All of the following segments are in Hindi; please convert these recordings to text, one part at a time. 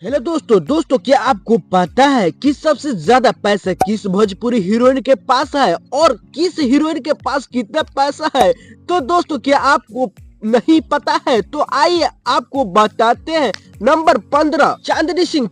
हेलो दोस्तों क्या आपको पता है कि सबसे ज्यादा पैसा किस भोजपुरी हीरोइन के पास है और किस हीरोइन के पास कितना पैसा है? तो दोस्तों क्या आपको नहीं पता है? तो आइए आपको बताते हैं। नंबर 15 चांदनी सिंह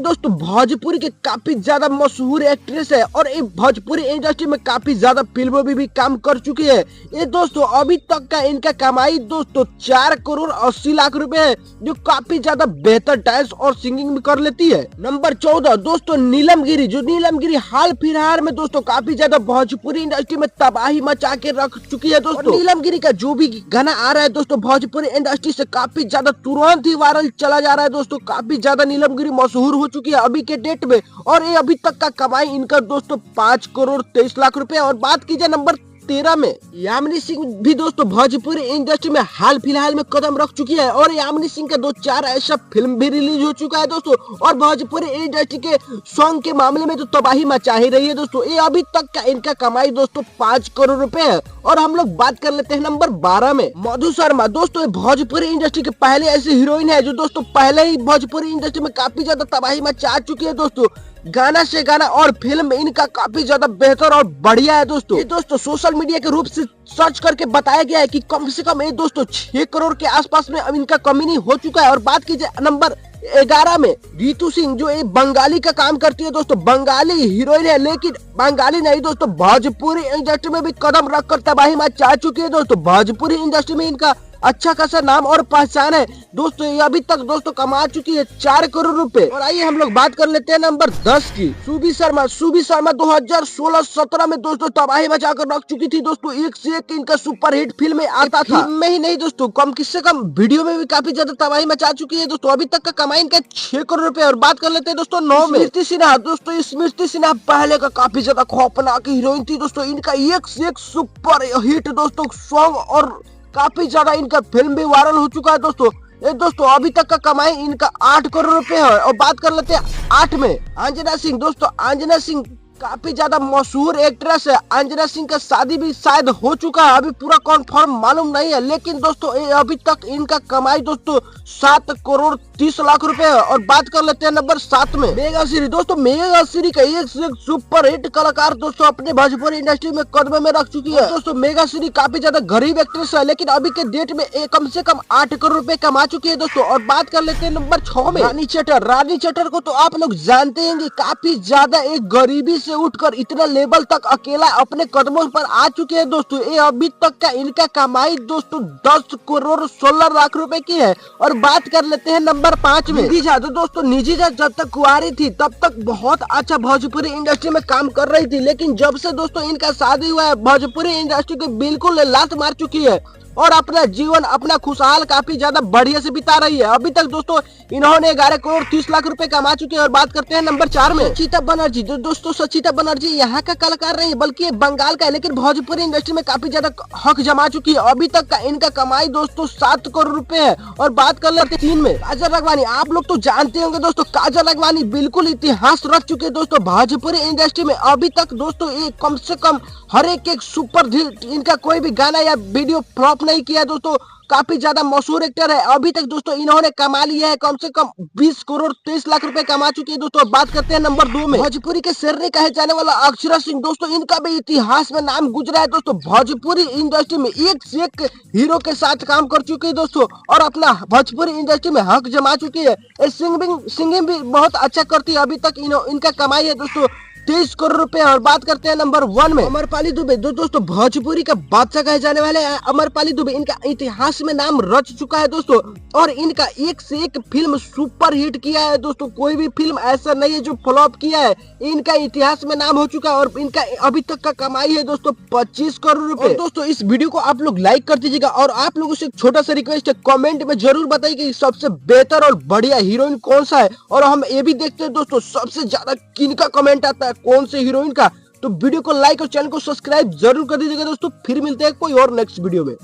दोस्तों भोजपुरी के काफी ज्यादा मशहूर एक्ट्रेस है और ये भोजपुरी इंडस्ट्री में काफी ज्यादा फिल्मों में भी काम कर चुकी है। ये दोस्तों अभी तक का इनका कमाई दोस्तों 4 करोड़ 80 लाख रुपए है, जो काफी ज्यादा बेहतर डांस और सिंगिंग भी कर लेती है। नंबर 14 दोस्तों नीलम गिरी हाल फिलहाल में दोस्तों काफी ज्यादा भोजपुरी इंडस्ट्री में तबाही मचा के रख चुकी है दोस्तों। नीलम गिरी का जो भी गाना आ रहा है दोस्तों भोजपुरी इंडस्ट्री से काफी ज्यादा तुरंत ही वायरल चला जा रहा है दोस्तों। काफी ज्यादा नीलम गिरी मशहूर हो चुकी है अभी के डेट में और ये अभी तक का कमाई इनका दोस्तों 5 करोड़ 23 लाख रुपए। और बात कीजिए नंबर 13 में यामिनी सिंह भी दोस्तों भोजपुरी इंडस्ट्री में हाल फिलहाल में कदम रख चुकी है और यामिनी सिंह का 2-4 ऐसा फिल्म भी रिलीज हो चुका है दोस्तों। और भोजपुरी इंडस्ट्री के सॉन्ग के मामले में तो तबाही मचा ही रही है दोस्तों। ये अभी तक का इनका कमाई दोस्तों 5 करोड़ रुपए है। और हम लोग बात कर लेते हैं नंबर 12 में मधु शर्मा दोस्तों। भोजपुरी इंडस्ट्री के पहले ऐसी हीरोइन है जो दोस्तों पहले ही भोजपुरी इंडस्ट्री में काफी ज्यादा तबाही मचा चुकी है दोस्तों। गाना से गाना और फिल्म में इनका काफी ज्यादा बेहतर और बढ़िया है दोस्तों। ये दोस्तों सोशल मीडिया के रूप से सर्च करके बताया गया है कि कम से कम ये दोस्तों 6 करोड़ के आसपास में अब इनका कमी हो चुका है। और बात कीजिए नंबर 11 में रितु सिंह जो एक बंगाली का काम करती है दोस्तों। बंगाली हीरोइन है लेकिन बंगाली नहीं दोस्तों, भोजपुरी इंडस्ट्री में भी कदम रखकर तबाही मचा चुकी है दोस्तों। भोजपुरी इंडस्ट्री में इनका अच्छा खासा नाम और पहचान है दोस्तों। ये अभी तक दोस्तों कमा चुकी है 4 करोड़ रुपए। और आइए हम लोग बात कर लेते हैं नंबर 10 की सुबी शर्मा 2016-17 में दोस्तों तबाही मचाकर रख चुकी थी दोस्तों। एक से एक इनका सुपर हिट फिल्म में आता था। में ही नहीं दोस्तों कम किससे कम वीडियो में भी काफी ज्यादा तबाही मचा चुकी है दोस्तों। अभी तक का कमाई इनका 6 करोड़ रुपए। और बात कर लेते हैं दोस्तों 9 में स्मृति सिन्हा दोस्तों। स्मृति सिन्हा पहले का काफी ज्यादा खौफनाक हीरोइन थी दोस्तों। इनका एक से एक सुपर हिट दोस्तों सॉन्ग और काफी ज्यादा इनका फिल्म भी वायरल हो चुका है दोस्तों। ये दोस्तों अभी तक का कमाई इनका 8 करोड़ रुपए है। और बात कर लेते हैं 8 में अंजना सिंह दोस्तों। अंजना सिंह काफी ज्यादा मशहूर एक्ट्रेस है। अंजना सिंह का शादी भी शायद हो चुका है, अभी पूरा कंफर्म मालूम नहीं है। लेकिन दोस्तों अभी तक इनका कमाई दोस्तों 7 करोड़ 30 लाख रुपए है। और बात कर लेते हैं नंबर 7 में मेगा श्री दोस्तों। मेगा श्री का एक से एक सुपर हिट कलाकार दोस्तों अपने भोजपुरी इंडस्ट्री में कदम में रख चुकी है दोस्तों। मेगा श्री काफी ज्यादा गरीब एक्ट्रेस है लेकिन अभी के डेट में कम से कम 8 करोड़ रुपए कमा चुकी है दोस्तों। और बात कर लेते हैं नंबर 6 में रानी चटर को तो आप लोग जानते हैं काफी ज्यादा एक गरीबी से उठकर इतना लेवल तक अकेला अपने कदमों पर आ चुके हैं दोस्तों। ये अभी तक का इनका कमाई दोस्तों 10 करोड़ 16 लाख रुपए की है। और बात कर लेते हैं नंबर 5 में निधि झा दोस्तों। निधि झा जब तक कुंवारी थी तब तक बहुत अच्छा भोजपुरी इंडस्ट्री में काम कर रही थी, लेकिन जब से दोस्तों इनका शादी हुआ है भोजपुरी इंडस्ट्री को बिल्कुल लात मार चुकी है और अपना जीवन अपना खुशहाल काफी ज्यादा बढ़िया से बिता रही है। अभी तक दोस्तों इन्होंने 11 करोड़ 30 लाख रुपए कमा चुके हैं। और बात करते हैं नंबर 4 में सचिता बनर्जी दोस्तों। सचिता बनर्जी यहाँ का कलाकार नहीं बल्कि ये बंगाल का है, लेकिन भोजपुरी इंडस्ट्री में काफी ज्यादा हक जमा चुकी है। अभी तक का इनका कमाई दोस्तों 7 करोड़ रुपए है। और बात कर लेते हैं 3 में काजल राघवानी। आप लोग तो जानते होंगे दोस्तों काजल राघवानी बिल्कुल इतिहास रख चुके हैं दोस्तों भोजपुरी इंडस्ट्री में। अभी तक दोस्तों ये कम से कम हर एक सुपर हिट इनका कोई भी गाना या वीडियो फ्लॉप नहीं किया दोस्तों। काफी ज्यादा मशहूर एक्टर है। अभी तक दोस्तों इन्होंने कमा लिया है कम से कम 20 करोड़ 23 लाख रुपए कमा चुकी है दोस्तों। बात करते हैं नंबर 2 में भोजपुरी के शेरनी कहे जाने वाला अक्षरा सिंह दोस्तों। इनका भी इतिहास में नाम गुजरा है दोस्तों। भोजपुरी इंडस्ट्री में एक से एक हीरो के साथ काम कर चुकी है दोस्तों और अपना भोजपुरी इंडस्ट्री में हक जमा चुकी है। सिंगिंग भी बहुत अच्छा करती है। अभी तक इनका कमाई है दोस्तों 23 करोड़ रुपए। और बात करते हैं नंबर 1 में अमरपाली दुबे दोस्तों। भोजपुरी का बादशाह कहे जाने वाले अमरपाली दुबे। इनका इतिहास में नाम रच चुका है दोस्तों और इनका एक से एक फिल्म सुपर हिट किया है दोस्तों। कोई भी फिल्म ऐसा नहीं है जो फ्लॉप किया है। इनका इतिहास में नाम हो चुका है और इनका अभी तक का कमाई है दोस्तों 25 करोड़ रुपए। दोस्तों इस वीडियो को आप लोग लाइक कर दीजिएगा और आप लोगों से एक छोटा सा रिक्वेस्ट है, कमेंट में जरूर बताइए कि सबसे बेहतर और बढ़िया हीरोइन कौन सा है। और हम ये भी देखते हैं दोस्तों सबसे ज्यादा किनका कमेंट आता है कौन से हीरोइन का। तो वीडियो को लाइक और चैनल को सब्सक्राइब जरूर कर दीजिएगा दोस्तों। फिर मिलते हैं कोई और नेक्स्ट वीडियो में।